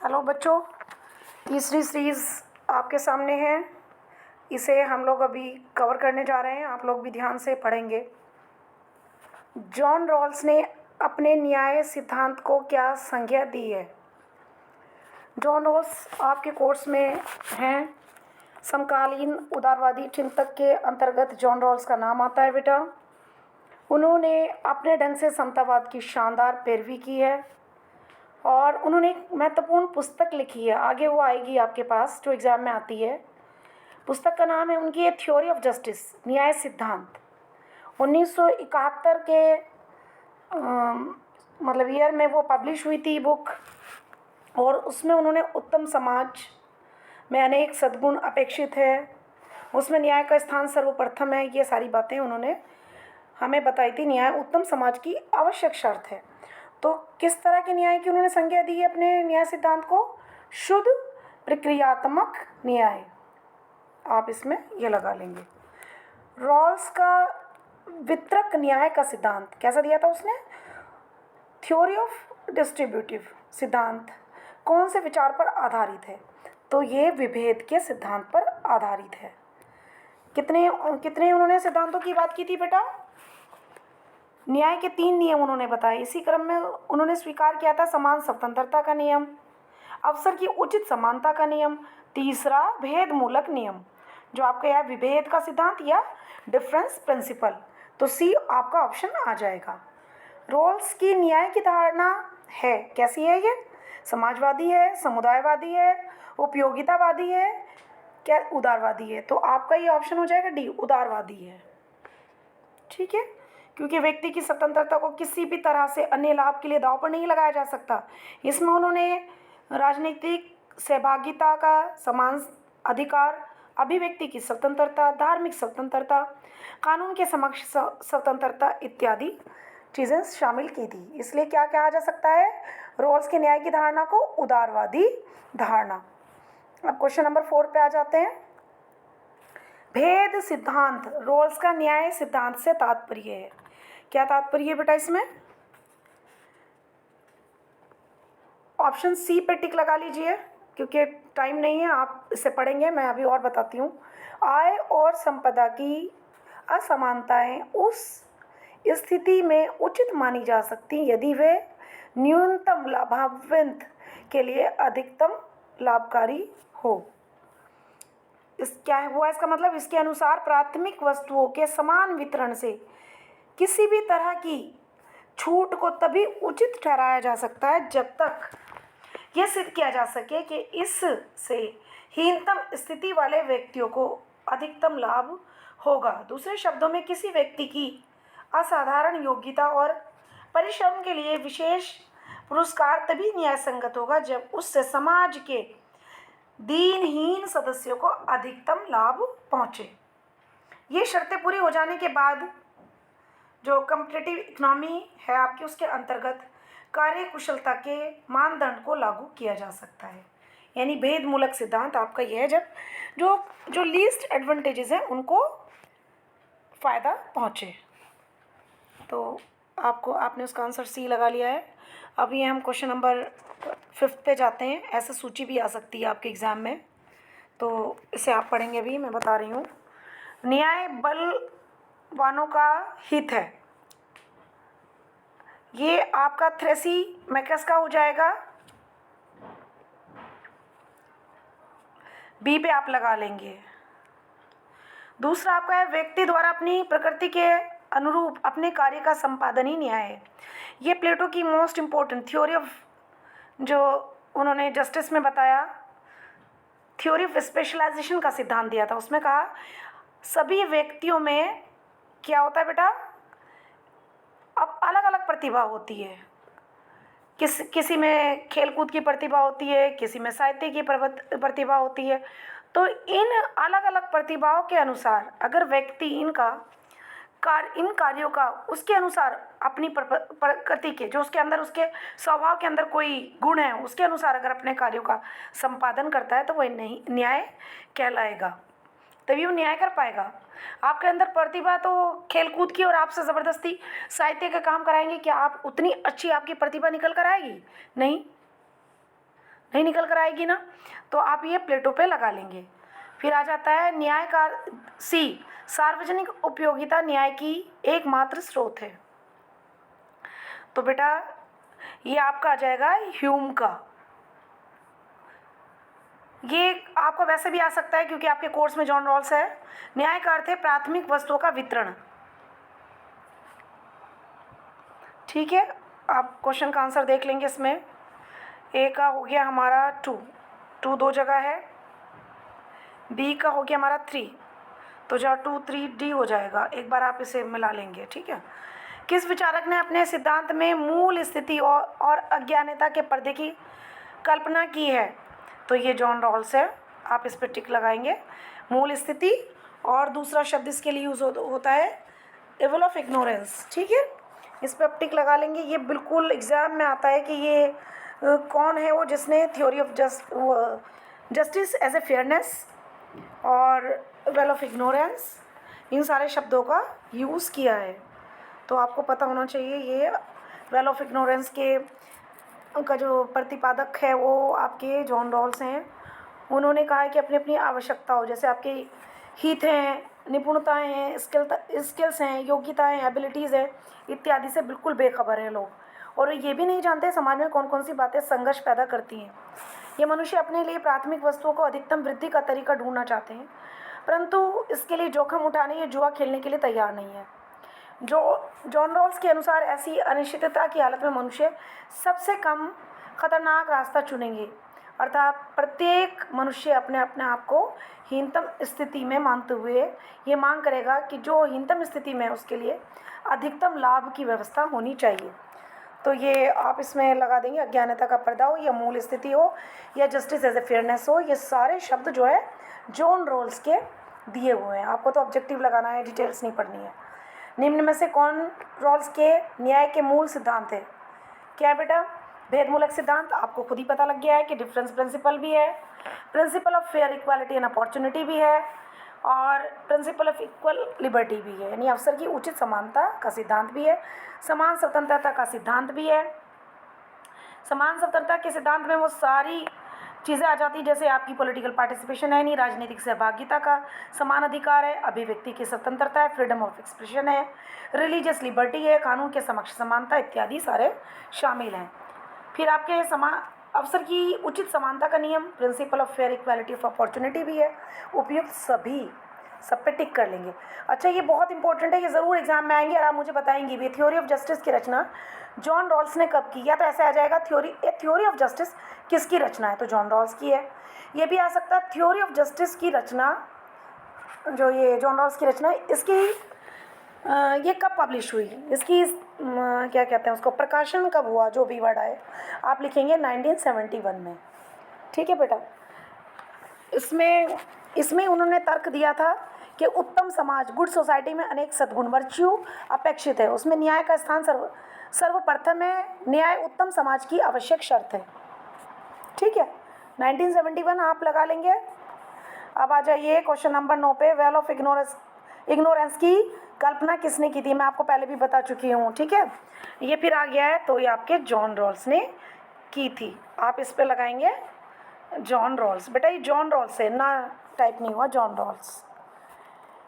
Hello बच्चों, तीसरी series आपके सामने है। इसे हम लोग अभी कवर करने जा रहे हैं। आप लोग भी ध्यान से पढ़ेंगे। जॉन रॉल्स ने अपने न्याय सिद्धांत को क्या संज्ञा दी है? जॉन रॉल्स आपके कोर्स में हैं। समकालीन उदारवादी चिंतक के अंतर्गत जॉन रॉल्स का नाम आता है बेटा। उन्होंने अपने ढंग से समतावाद की शानदार पैरवी की है और उन्होंने एक महत्वपूर्ण पुस्तक लिखी है। आगे वो आएगी आपके पास, जो एग्ज़ाम में आती है। पुस्तक का नाम है उनकी थ्योरी ऑफ जस्टिस, न्याय सिद्धांत। 1971 के मतलब ईयर में वो पब्लिश हुई थी बुक, और उसमें उन्होंने उत्तम समाज में अनेक सद्गुण अपेक्षित है, उसमें न्याय का स्थान सर्वप्रथम है, ये सारी बातें उन्होंने हमें बताई थी। न्याय उत्तम समाज की आवश्यक शर्त है। तो किस तरह के न्याय की उन्होंने संज्ञा दी है अपने न्याय सिद्धांत को? शुद्ध प्रक्रियात्मक न्याय। आप इसमें ये लगा लेंगे। रॉल्स का वितरक न्याय का सिद्धांत कैसा दिया था उसने? थ्योरी ऑफ डिस्ट्रीब्यूटिव सिद्धांत कौन से विचार पर आधारित है? तो ये विभेद के सिद्धांत पर आधारित है। कितने उन्होंने सिद्धांतों की बात की थी बेटा? न्याय के 3 नियम उन्होंने बताए। इसी क्रम में उन्होंने स्वीकार किया था समान स्वतंत्रता का नियम, अवसर की उचित समानता का नियम, तीसरा भेद मूलक नियम, जो आपका यह विभेद का सिद्धांत या डिफरेंस प्रिंसिपल। तो सी आपका ऑप्शन आ जाएगा। रोल्स की न्याय की धारणा है, कैसी है ये? समाजवादी है, समुदायवादी है, उपयोगितावादी है, क्या उदारवादी है? तो आपका ये ऑप्शन हो जाएगा डी, उदारवादी है। ठीक है, क्योंकि व्यक्ति की स्वतंत्रता को किसी भी तरह से अन्य लाभ के लिए दांव पर नहीं लगाया जा सकता। इसमें उन्होंने राजनीतिक सहभागिता का समान अधिकार, अभिव्यक्ति की स्वतंत्रता, धार्मिक स्वतंत्रता, कानून के समक्ष स्वतंत्रता इत्यादि चीज़ें शामिल की थी। इसलिए क्या कहा जा सकता है रोल्स के न्याय की धारणा को? उदारवादी धारणा। अब क्वेश्चन नंबर 4 पे आ जाते हैं। भेद सिद्धांत रोल्स का न्याय सिद्धांत से तात्पर्य है। क्या तात्पर्य है बेटा इसमें? ऑप्शन सी पे टिक लगा लीजिए, क्योंकि टाइम नहीं है, आप इसे पढ़ेंगे। मैं अभी और बताती हूँ। आय और संपदा की असमानताएं उस स्थिति में उचित मानी जा सकती यदि वे न्यूनतम लाभान्वित के लिए अधिकतम लाभकारी हो। क्या हुआ इसका मतलब? इसके अनुसार प्राथमिक वस्तुओं के समान वितरण से किसी भी तरह की छूट को तभी उचित ठहराया जा सकता है जब तक यह सिद्ध किया जा सके कि इससे हीनतम स्थिति वाले व्यक्तियों को अधिकतम लाभ होगा। दूसरे शब्दों में, किसी व्यक्ति की असाधारण योग्यता और परिश्रम के लिए विशेष पुरस्कार तभी न्याय संगत होगा जब उससे समाज के दीनहीन सदस्यों को अधिकतम लाभ पहुँचे। ये शर्तें पूरी हो जाने के बाद जो कम्पिटिटिव इकोनॉमी है आपकी, उसके अंतर्गत कार्य कुशलता के मानदंड को लागू किया जा सकता है। यानी भेद मूलक सिद्धांत आपका यह है जब जो लीस्ट एडवांटेजेस हैं उनको फ़ायदा पहुँचे। तो आपने उसका आंसर सी लगा लिया है। अब ये हम क्वेश्चन नंबर 5 पे जाते हैं। ऐसे सूची भी आ सकती है आपके एग्ज़ाम में, तो इसे आप पढ़ेंगे भी, मैं बता रही हूँ। न्याय बलवानों का हित है, ये आपका थ्रेसीमैकस का हो जाएगा। बी पे आप लगा लेंगे। दूसरा आपका है व्यक्ति द्वारा अपनी प्रकृति के अनुरूप अपने कार्य का संपादन ही न्याय है। ये प्लेटो की मोस्ट इम्पोर्टेंट थ्योरी ऑफ, जो उन्होंने जस्टिस में बताया, थ्योरी ऑफ स्पेशलाइजेशन का सिद्धांत दिया था। उसमें कहा सभी व्यक्तियों में क्या होता है बेटा? अब अलग अलग प्रतिभा होती है। किसी में खेलकूद की प्रतिभा होती है, किसी में साहित्य की प्रतिभा होती है। तो इन अलग अलग प्रतिभाओं के अनुसार अगर व्यक्ति इन कार्यों का उसके अनुसार अपनी प्रकृति के, जो उसके अंदर, उसके स्वभाव के अंदर कोई गुण है, उसके अनुसार अगर अपने कार्यों का संपादन करता है तो वह न्याय कहलाएगा, तभी वो न्याय कर पाएगा। आपके अंदर प्रतिभा तो खेलकूद की और आपसे ज़बरदस्ती साहित्य का काम कराएंगे, क्या आप उतनी अच्छी आपकी प्रतिभा निकल कर आएगी? नहीं। नहीं निकल कर आएगी ना, तो आप ये प्लेटो पे लगा लेंगे। फिर आ जाता है न्याय का सी, सार्वजनिक उपयोगिता न्याय की एकमात्र स्रोत है। तो बेटा ये आपका आ जाएगा ह्यूम का। ये आपको वैसे भी आ सकता है क्योंकि आपके कोर्स में जॉन रॉल्स है। न्याय का अर्थ है प्राथमिक वस्तुओं का वितरण। ठीक है, आप क्वेश्चन का आंसर देख लेंगे। इसमें ए का हो गया हमारा 2 दो जगह है, बी का हो गया हमारा 3, तो जहाँ 2 3 डी हो जाएगा। एक बार आप इसे मिला लेंगे। ठीक है, किस विचारक ने अपने सिद्धांत में मूल स्थिति और अज्ञानता के पर्दे की कल्पना की है? तो ये जॉन रॉल्स है। आप इस पर टिक लगाएंगे, मूल स्थिति, और दूसरा शब्द इसके लिए यूज़ होता है एवल ऑफ इग्नोरेंस। ठीक है, इस पर आप टिक लगा लेंगे। ये बिल्कुल एग्ज़ाम में आता है कि ये कौन है वो जिसने theory of justice as a fairness और वेल ऑफ इग्नोरेंस, इन सारे शब्दों का यूज़ किया है। तो आपको पता होना चाहिए ये वेल ऑफ इग्नोरेंस के का जो प्रतिपादक है वो आपके जॉन रॉल्स हैं। उन्होंने कहा है कि अपनी अपनी आवश्यकताओं, जैसे आपके हित हैं, निपुणताएं हैं, स्किल्स हैं, योग्यताएं, एबिलिटीज़ हैं इत्यादि से बिल्कुल बेखबर हैं लोग, और ये भी नहीं जानते समाज में कौन कौन सी बातें संघर्ष पैदा करती हैं। ये मनुष्य अपने लिए प्राथमिक वस्तुओं को अधिकतम वृद्धि का तरीका ढूंढना चाहते हैं, परंतु इसके लिए जोखिम उठाने या जुआ खेलने के लिए तैयार नहीं है। जॉन रॉल्स के अनुसार ऐसी अनिश्चितता की हालत में मनुष्य सबसे कम खतरनाक रास्ता चुनेंगे, अर्थात प्रत्येक मनुष्य अपने आप को हीनतम स्थिति में मानते हुए ये मांग करेगा कि जो हीनतम स्थिति में है उसके लिए अधिकतम लाभ की व्यवस्था होनी चाहिए। तो ये आप इसमें लगा देंगे, अज्ञानता का पर्दा हो या मूल स्थिति हो या जस्टिस एज ए फेयरनेस हो, ये सारे शब्द जो है जॉन रॉल्स के दिए हुए हैं। आपको तो ऑब्जेक्टिव लगाना है, डिटेल्स नहीं पढ़नी है। निम्न में से कौन रॉल्स के न्याय के मूल सिद्धांत है? क्या है बेटा? भेदमूलक सिद्धांत। आपको खुद ही पता लग गया है कि डिफरेंस प्रिंसिपल भी है, principle of fair equality and opportunity भी है, और प्रिंसिपल ऑफ इक्वल लिबर्टी भी है, यानी अवसर की उचित समानता का सिद्धांत भी है, समान स्वतंत्रता का सिद्धांत भी है। समान स्वतंत्रता के सिद्धांत में वो सारी चीज़ें आ जाती, जैसे आपकी पॉलिटिकल पार्टिसिपेशन है नहीं, राजनीतिक सहभागिता का समान अधिकार है, अभिव्यक्ति की स्वतंत्रता है, फ्रीडम ऑफ एक्सप्रेशन है, रिलीजियस लिबर्टी है, कानून के समक्ष समानता इत्यादि सारे शामिल हैं। फिर आपके अवसर की उचित समानता का नियम, principle of fair equality of opportunity भी है। उपयुक्त सभी, सब पे टिक कर लेंगे। अच्छा, ये बहुत इंपॉर्टेंट है, ये ज़रूर एग्जाम में आएंगे और आप मुझे बताएंगे भी। थ्योरी ऑफ जस्टिस की रचना जॉन रॉल्स ने कब की? या तो ऐसे आ जाएगा थ्योरी ऑफ जस्टिस किसकी रचना है? तो जॉन रॉल्स की है। ये भी आ सकता है थ्योरी ऑफ जस्टिस की रचना, जो ये जॉन रॉल्स की रचना है, इसकी ये कब पब्लिश हुई, इसकी क्या कहते हैं उसको, प्रकाशन कब हुआ, जो भी वर्ड आए आप लिखेंगे 1971 में। ठीक है बेटा, इसमें उन्होंने तर्क दिया था कि उत्तम समाज, गुड सोसाइटी में अनेक सद्गुण, वर्च्यू अपेक्षित है, उसमें न्याय का स्थान सर्वप्रथम है। न्याय उत्तम समाज की आवश्यक शर्त है। ठीक है, 1971 आप लगा लेंगे। अब आ जाइए क्वेश्चन नंबर 9 पे। वेल ऑफ इग्नोरेंस की कल्पना किसने की थी? मैं आपको पहले भी बता चुकी हूँ। ठीक है, ये फिर आ गया है, तो ये आपके जॉन रॉल्स ने की थी। आप इस पे लगाएंगे जॉन रॉल्स। बेटा ये जॉन रॉल्स है ना, टाइप नहीं हुआ, जॉन रॉल्स।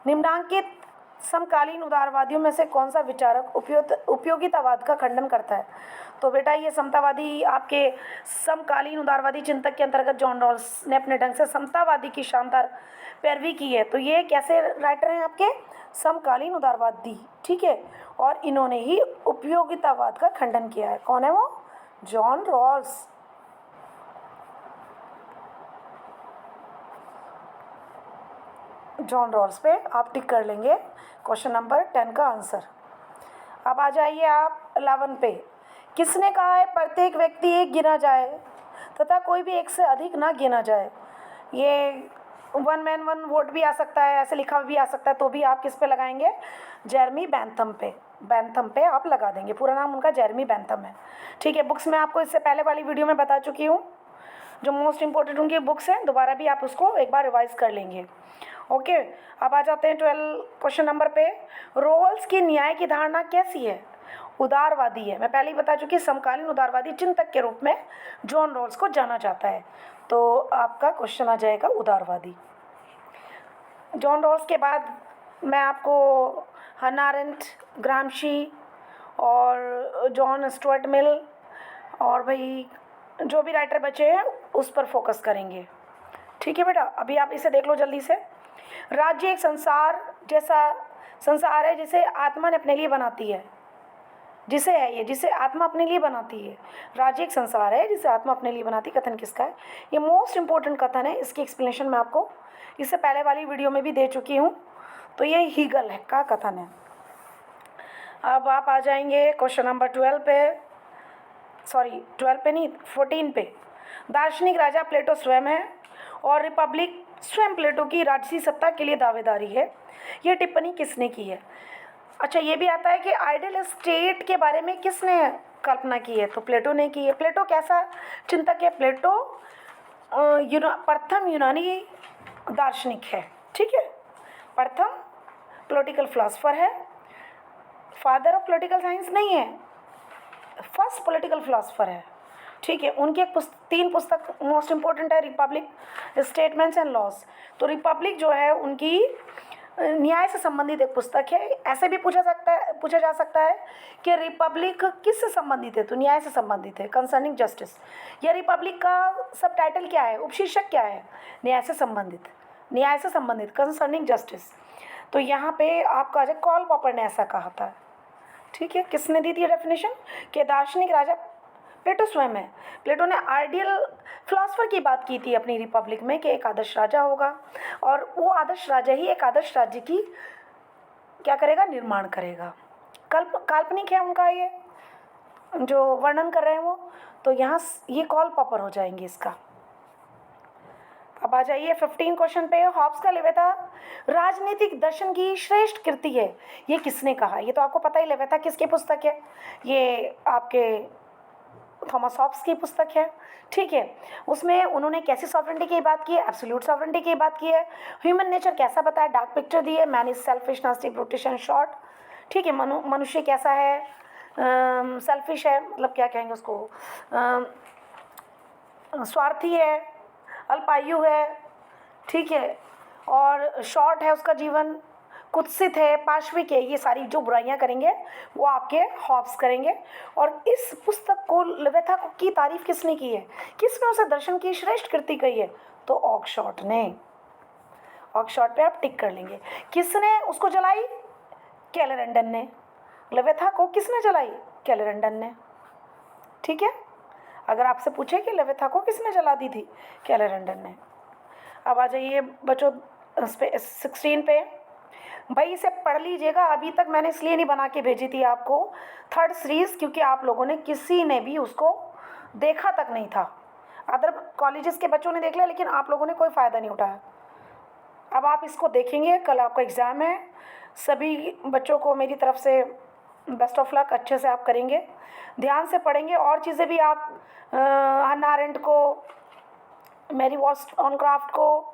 निम्नांकित समकालीन उदारवादियों में से कौन सा विचारक उपयोगितावाद का खंडन करता है? तो बेटा ये समतावादी, आपके समकालीन उदारवादी चिंतक के अंतर्गत जॉन रॉल्स ने अपने ढंग से समतावादी की शानदार पैरवी की है। तो ये कैसे राइटर हैं? आपके समकालीन उदारवादी। ठीक है, और इन्होंने ही उपयोगितावाद का खंडन किया है। कौन है वो? John Rawls. जॉन रॉल्स पे आप टिक कर लेंगे क्वेश्चन नंबर 10 का आंसर। अब आ जाइए आप 11 पे। किसने कहा है प्रत्येक व्यक्ति एक गिना जाए तथा कोई भी एक से अधिक ना गिना जाए? ये 1 मैन 1 वोट भी आ सकता है, ऐसे लिखा भी आ सकता है, तो भी आप किस पे लगाएंगे? जेरेमी बेंथम पे। बेंथम पे आप लगा देंगे। पूरा नाम उनका जेरेमी बेंथम है। ठीक है, बुक्स में आपको इससे पहले वाली वीडियो में बता चुकी हूँ, जो मोस्ट इंपॉर्टेंट उनकी बुक्स हैं, दोबारा भी आप उसको एक बार रिवाइज कर लेंगे। ओके, अब आ जाते हैं 12 क्वेश्चन नंबर पे। रॉल्स की न्याय की धारणा कैसी है? उदारवादी है। मैं पहले ही बता चुकी, समकालीन उदारवादी चिंतक के रूप में जॉन रॉल्स को जाना जाता है। तो आपका क्वेश्चन आ जाएगा उदारवादी। जॉन रॉल्स के बाद मैं आपको हन्ना अरेंट, ग्रामशी और जॉन स्टुअर्ट मिल और भाई जो भी राइटर बचे हैं उस पर फोकस करेंगे। ठीक है बेटा, अभी आप इसे देख लो जल्दी से। राज्य एक संसार जैसा संसार है जिसे आत्मा ने अपने लिए बनाती है, जिसे आत्मा अपने लिए बनाती है। राज्य एक संसार है जिसे आत्मा अपने लिए बनाती है। कथन किसका है? ये मोस्ट इंपॉर्टेंट कथन है। इसकी एक्सप्लेनेशन मैं आपको इससे पहले वाली वीडियो में भी दे चुकी हूँ। तो ये हीगल है का कथन है। अब आप आ जाएंगे क्वेश्चन नंबर 12 पे, सॉरी 12 पे नहीं, 14 पे। दार्शनिक राजा प्लेटो स्वयं है और रिपब्लिक स्वयं प्लेटो की राजसी सत्ता के लिए दावेदारी है। ये टिप्पणी किसने की है? अच्छा, ये भी आता है कि आइडियल स्टेट के बारे में किसने कल्पना की है? तो प्लेटो ने की है। प्लेटो कैसा चिंतक है? प्लेटो प्रथम यूनानी दार्शनिक है। ठीक है, प्रथम पॉलिटिकल फिलोसफर है। फादर ऑफ पॉलिटिकल साइंस नहीं है, फर्स्ट पॉलिटिकल फिलोसफर है। ठीक है, उनकी एक 3 पुस्तक मोस्ट इंपॉर्टेंट है, रिपब्लिक, स्टेटमेंट्स एंड लॉज। तो रिपब्लिक जो है उनकी न्याय से संबंधित एक पुस्तक है। ऐसे भी पूछा जा सकता है कि रिपब्लिक किससे संबंधित है? तो न्याय से संबंधित है, कंसर्निंग जस्टिस। या रिपब्लिक का सब टाइटल क्या है, उपशीर्षक क्या है? न्याय से संबंधित, कंसर्निंग जस्टिस। तो यहाँ पे आपका जो कार्ल पॉपर ने ऐसा कहा था। ठीक है, किसने दी थी डेफिनेशन? कि दार्शनिक राजा प्लेटो स्वयं है। प्लेटो ने आइडियल फिलोसफर की बात की थी अपनी रिपब्लिक में कि एक आदर्श राजा होगा और वो आदर्श राजा ही एक आदर्श राज्य की क्या करेगा? निर्माण करेगा। काल्पनिक है उनका ये जो वर्णन कर रहे हैं वो। तो यहाँ ये कार्ल पॉपर हो जाएंगे इसका। अब आ जाइए 15 क्वेश्चन पे। हॉब्स का लेविथा राजनीतिक दर्शन की श्रेष्ठ कृति है, ये किसने कहा? ये तो आपको पता ही, लेविथा किसकी पुस्तक है? ये आपके थॉमस हॉब्स की पुस्तक है। ठीक है, उसमें उन्होंने कैसी सॉवरेंटी की बात की है? एब्सोल्यूट सॉवरेंटी की बात की है। ह्यूमन नेचर कैसा बताया? डार्क पिक्चर दी है। Man is selfish, nastic, brutish and short. ठीक है, मनुष्य कैसा है? सेल्फिश है, मतलब क्या कहेंगे उसको, स्वार्थी है, अल्पायु है। ठीक है, और शॉर्ट है उसका जीवन, कुत्सित है, पाशविक है। ये सारी जो बुराइयां करेंगे वो आपके हॉब्स करेंगे। और इस पुस्तक को, लेविथा की तारीफ किसने की है? किसने उसे दर्शन की श्रेष्ठ कृति कही है? तो ऑक्सफोर्ड ने। ऑक्सफोर्ड पे आप टिक कर लेंगे। किसने उसको जलाई? कैलेरंडन ने। लेविथा को किसने जलाई? कैलेरंडन ने। ठीक है, अगर आपसे पूछे कि लेविथा को किसने जला दी थी? कैलेरंडन ने। अब आ जाइए बच्चों 16 पे। भाई इसे पढ़ लीजिएगा, अभी तक मैंने इसलिए नहीं बना के भेजी थी आपको 3rd सीरीज़, क्योंकि आप लोगों ने किसी ने भी उसको देखा तक नहीं था। अदर कॉलेजेस के बच्चों ने देख लिया, लेकिन आप लोगों ने कोई फ़ायदा नहीं उठाया। अब आप इसको देखेंगे, कल आपका एग्ज़ाम है। सभी बच्चों को मेरी तरफ से बेस्ट ऑफ लक, अच्छे से आप करेंगे, ध्यान से पढ़ेंगे। और चीज़ें भी आप हन्ना अरेंट को, मैरी वॉllstonecraft को,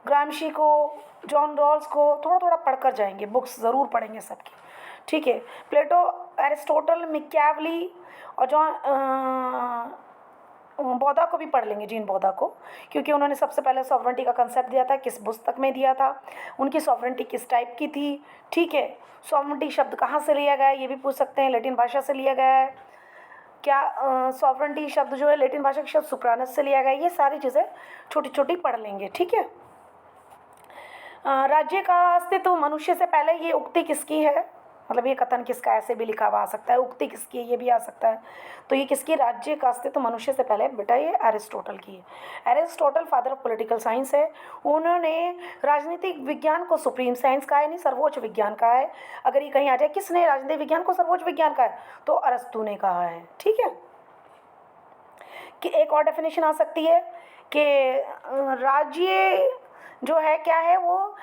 ग्रामशी को, जॉन रॉल्स को थोड़ा थोड़ा पढ़कर जाएंगे। बुक्स ज़रूर पढ़ेंगे सबकी। ठीक है, प्लेटो, एरिस्टोटल, मैकियावेली और जॉन बौद्धा को भी पढ़ लेंगे, जीन बौद्धा को, क्योंकि उन्होंने सबसे पहले सॉवरेंटी का कंसेप्ट दिया था। किस पुस्तक में दिया था? उनकी सॉवरेंटी किस टाइप की थी? ठीक है, सॉवरेंटी शब्द कहाँ से लिया गया है? ये भी पूछ सकते हैं। लैटिन भाषा से लिया गया है क्या? सॉवरेंटी शब्द जो है लैटिन भाषा के शब्द सुप्रानस से लिया गया है। ये सारी चीज़ें छोटी छोटी पढ़ लेंगे। ठीक है, राज्य का अस्तित्व मनुष्य से पहले, ये उक्ति किसकी है? मतलब ये कथन किसका? ऐसे भी लिखा हुआ आ सकता है। उक्ति किसकी है? ये भी आ सकता है। तो ये किसकी? राज्य का अस्तित्व मनुष्य से पहले, बेटा ये एरिस्टोटल की है। Aristotle father of political science है। उन्होंने राजनीतिक विज्ञान को सुप्रीम साइंस कहा है, नहीं सर्वोच्च विज्ञान कहा है। अगर ये कहीं आ जाए किसने राजनीतिक विज्ञान को सर्वोच्च विज्ञान कहा है, तो अरस्तु ने कहा है। ठीक है, कि एक और डेफिनेशन आ सकती है कि राज्य जो है क्या है? वो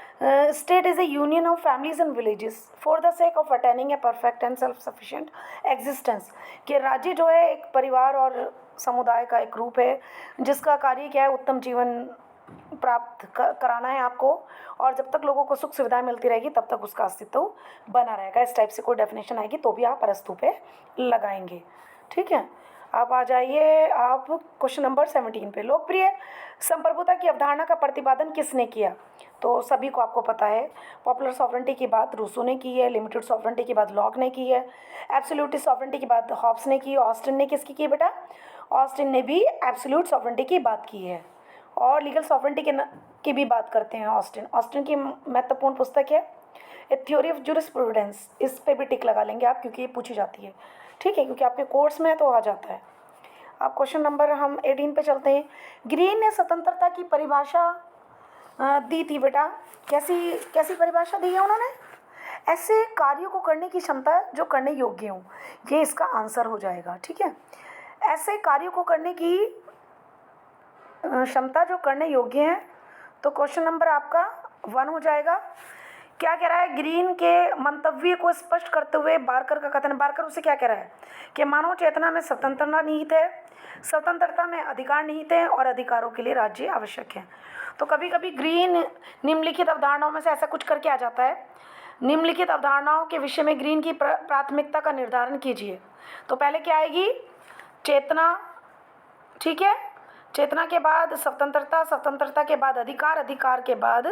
state is A union of families and villages for the sake of attaining a perfect and self sufficient existence. कि राज्य जो है एक परिवार और समुदाय का एक रूप है जिसका कार्य क्या है? उत्तम जीवन प्राप्त कराना है आपको, और जब तक लोगों को सुख सुविधाएं मिलती रहेगी तब तक उसका अस्तित्व बना रहेगा। इस टाइप से कोई डेफिनेशन आएगी तो भी आप अरस्तु पे लगाएंगे। ठीक है, आप आ जाइए आप क्वेश्चन नंबर 17 पे। लोकप्रिय संप्रभुता की अवधारणा का प्रतिपादन किसने किया? तो सभी को आपको पता है, पॉपुलर सॉवरेंटी की बात रूसो ने की है, लिमिटेड सॉवरेंटी की बात लॉक ने की है, एब्सोल्यूट सॉवरेंटी की बात हॉब्स ने की, ऑस्टिन ने किसकी की बेटा? ऑस्टिन ने भी एब्सोल्यूट सॉवरेंटी की बात की है। और लीगल सॉवरेंटी की भी बात करते हैं ऑस्टिन। ऑस्टिन की महत्वपूर्ण पुस्तक है ए थ्योरी ऑफ जूरिस्प्रूडेंस, इस पे भी टिक लगा लेंगे आप क्योंकि ये पूछी जाती है। ठीक है, क्योंकि आपके कोर्स में तो आ जाता है। अब क्वेश्चन नंबर हम 18 पे चलते हैं। ग्रीन ने स्वतंत्रता की परिभाषा दी थी बेटा, कैसी परिभाषा दी है उन्होंने? ऐसे कार्यों को करने की क्षमता जो करने योग्य हों, ये इसका आंसर हो जाएगा। ठीक है, ऐसे कार्यों को करने की क्षमता जो करने योग्य हैं, तो क्वेश्चन नंबर आपका 1 हो जाएगा। क्या कह रहा है? ग्रीन के मंतव्य को स्पष्ट करते हुए बारकर का कथन, बारकर उसे क्या कह रहा है कि मानव चेतना में स्वतंत्रता निहित है, स्वतंत्रता में अधिकार निहित है और अधिकारों के लिए राज्य आवश्यक है। तो कभी कभी ग्रीन निम्नलिखित अवधारणाओं में से ऐसा कुछ करके आ जाता है। निम्नलिखित अवधारणाओं के विषय में ग्रीन की प्राथमिकता का निर्धारण कीजिए। तो पहले क्या आएगी? चेतना। ठीक है, चेतना के बाद स्वतंत्रता, स्वतंत्रता के बाद अधिकार, अधिकार के बाद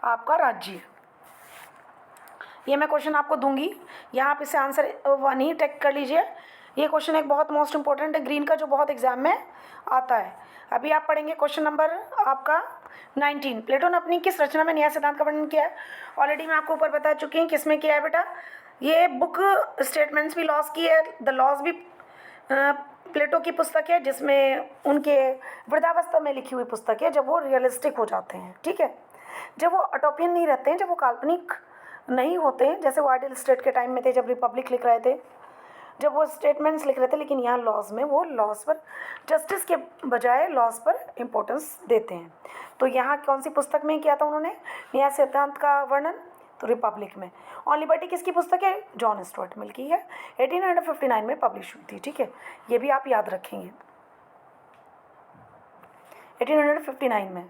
आपका राज्य। ये मैं क्वेश्चन आपको दूंगी, यहाँ आप इसे आंसर 1 ही टेक कर लीजिए। ये क्वेश्चन एक बहुत मोस्ट इंपॉर्टेंट है ग्रीन का, जो बहुत एग्जाम में आता है। अभी आप पढ़ेंगे क्वेश्चन नंबर आपका 19। प्लेटो ने अपनी किस रचना में न्याय सिद्धांत का वर्णन किया है? ऑलरेडी मैं आपको ऊपर बता चुकी हूँ किसमें किया है बेटा। ये बुक स्टेटमेंट्स भी लॉस की है, द लॉस भी प्लेटो की पुस्तक है, जिसमें उनके वृद्धावस्था में लिखी हुई पुस्तक है, जब वो रियलिस्टिक हो जाते हैं। ठीक है, जब वो अटोपियन नहीं रहते हैं, जब वो काल्पनिक नहीं होते हैं, जैसे वो आइडियल स्टेट के टाइम में थे, जब रिपब्लिक लिख रहे थे, जब वो स्टेटमेंट्स लिख रहे थे। लेकिन यहाँ लॉज में वो लॉज पर, जस्टिस के बजाय लॉज पर इम्पोर्टेंस देते हैं। तो यहाँ कौन सी पुस्तक में किया था उन्होंने न्याय सिद्धांत का वर्णन? तो रिपब्लिक में। ऑन लिबर्टी किसकी पुस्तक है? जॉन स्टुअर्ट मिल की है, 1859 में पब्लिश हुई थी। ठीक है, ये भी आप याद रखेंगे, 1859 में।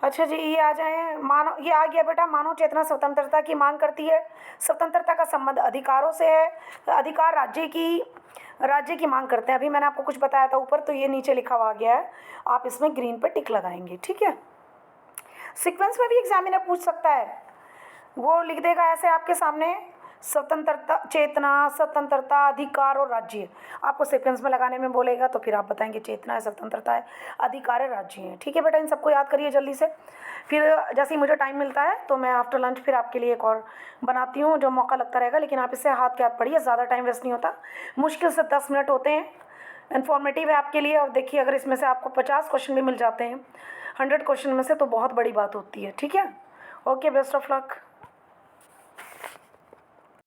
अच्छा जी, ये आ जाए मानव, ये आ गया बेटा। मानव चेतना स्वतंत्रता की मांग करती है, स्वतंत्रता का संबंध अधिकारों से है, अधिकार राज्य की मांग करते हैं। अभी मैंने आपको कुछ बताया था ऊपर, तो ये नीचे लिखा हुआ आ गया है, आप इसमें ग्रीन पे टिक लगाएंगे। ठीक है, सीक्वेंस में भी एग्जामिनर पूछ सकता है, वो लिख देगा ऐसे आपके सामने, स्वतंत्रता, चेतना, स्वतंत्रता, अधिकार और राज्य। आपको सीक्वेंस में लगाने में बोलेगा तो फिर आप बताएंगे चेतना है, स्वतंत्रता है, अधिकार है, राज्य है। ठीक है बेटा, इन सबको याद करिए जल्दी से। फिर जैसे ही मुझे टाइम मिलता है तो मैं आफ्टर लंच फिर आपके लिए एक और बनाती हूँ, जो मौका लगता रहेगा। लेकिन आप इससे हाथ के हाथ पढ़िए, ज़्यादा टाइम वेस्ट नहीं होता, मुश्किल से 10 मिनट होते हैं, इन्फॉर्मेटिव है आपके लिए। और देखिए, अगर इसमें से आपको 50 क्वेश्चन भी मिल जाते हैं 100 क्वेश्चन में से, तो बहुत बड़ी बात होती है। ठीक है, ओके, बेस्ट ऑफ लक।